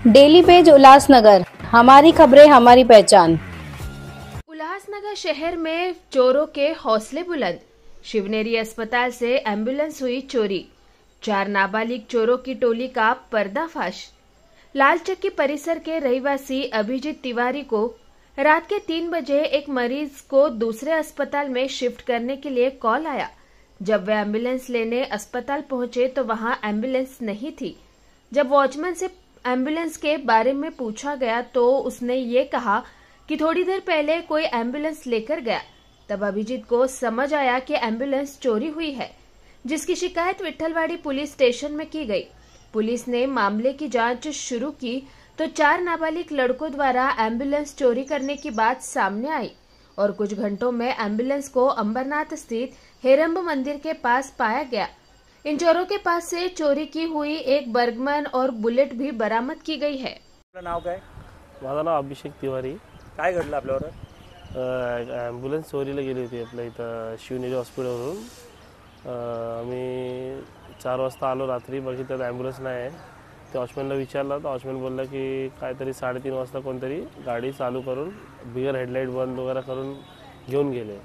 Daily page Ulhasnagar, हमारी खबरें हमारी पहचान। उल्लासनगर शहर में चोरों के हौसले बुलंद। शिवनेरी अस्पताल से एम्बुलेंस हुई चोरी। 4 नाबालिग चोरों की टोली का पर्दाफाश। लालचक्की परिसर के रहवासी अभिजीत तिवारी को रात के 3 बजे एक मरीज को दूसरे अस्पताल में शिफ्ट करने के लिए कॉल आया। जब वे एम्बुलेंस लेने अस्पताल पहुंचे तो वहां एम्बुलेंस नहीं थी। जब वॉचमैन से एम्बुलेंस के बारे में पूछा गया तो उसने ये कहा कि थोड़ी देर पहले कोई एम्बुलेंस लेकर गया। तब अभिजीत को समझ आया कि एम्बुलेंस चोरी हुई है, जिसकी शिकायत विट्ठलवाड़ी पुलिस स्टेशन में की गई। पुलिस ने मामले की जांच शुरू की तो 4 नाबालिग लड़कों द्वारा एम्बुलेंस चोरी करने की बात सामने आई और कुछ घंटों में एम्बुलेंस को अंबरनाथ स्थित हेरंब मंदिर के पास पाया गया। इन चोरों के पास से चोरी की हुई एक बर्गमन और बुलेट भी बरामद की गई है। आपलं नाव काय? माझं नाव अभिषेक तिवारी। काय घडलं आपल्यावर? ॲम्ब्युलन्स चोरीला गेली होती आपल्या इथं शिवनेरी हॉस्पिटलवरून। आम्ही 4 वाजता आलो रात्री, बघितलं तर ॲम्ब्युलन्स नाही आहे। ते वॉचमॅनला विचारलं तर वॉचमॅन बोलला की काहीतरी 3:30 वाजता कोणतरी गाडी चालू करून बिगर हेडलाईट बंद वगैरे करून घेऊन गेले।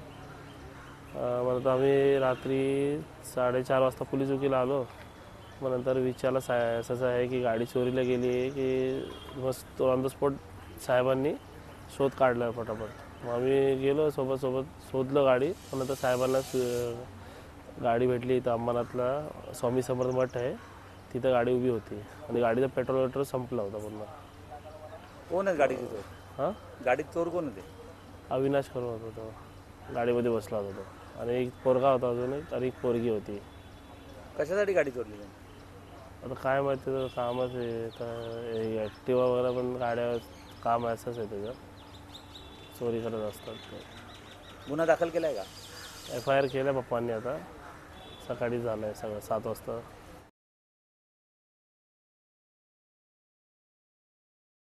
मग आम्ही रात्री 4:30 वाजता पोलीस चौकीला आलो। मग नंतर विचारलं असं आहे की गाडी चोरीला गेली आहे की मस्त ऑन द स्पॉट साहेबांनी शोध काढला फटाफट। मग आम्ही गेलो सोबत शोधलं गाडी। मग नंतर साहेबांना गाडी भेटली इथं अंबरनाथला स्वामी समर्थ मठ आहे तिथं गाडी उभी होती आणि गाडीचं पेट्रोल संपला होता पूर्ण। कोण आहे गाडीचे चोर? हां, गाडीत चोर कोण होते? अविनाश करून होता तो, गाडीमध्ये बसला होता तो आणि एक पोरगा होता अजून आणि एक पोरगी होती। कशासाठी गाडी चोरली त्यांनी? आता काय माहिती त्याचं कामच आहे तर ॲक्टिवा वगैरे पण गाड्या काम असंच आहे त्याचं, चोरी करत असतात ते। गुन्हा दाखल केलाय का? FIR केला पप्पांनी, आता सकाळी झालं आहे सगळं 7 वाजता।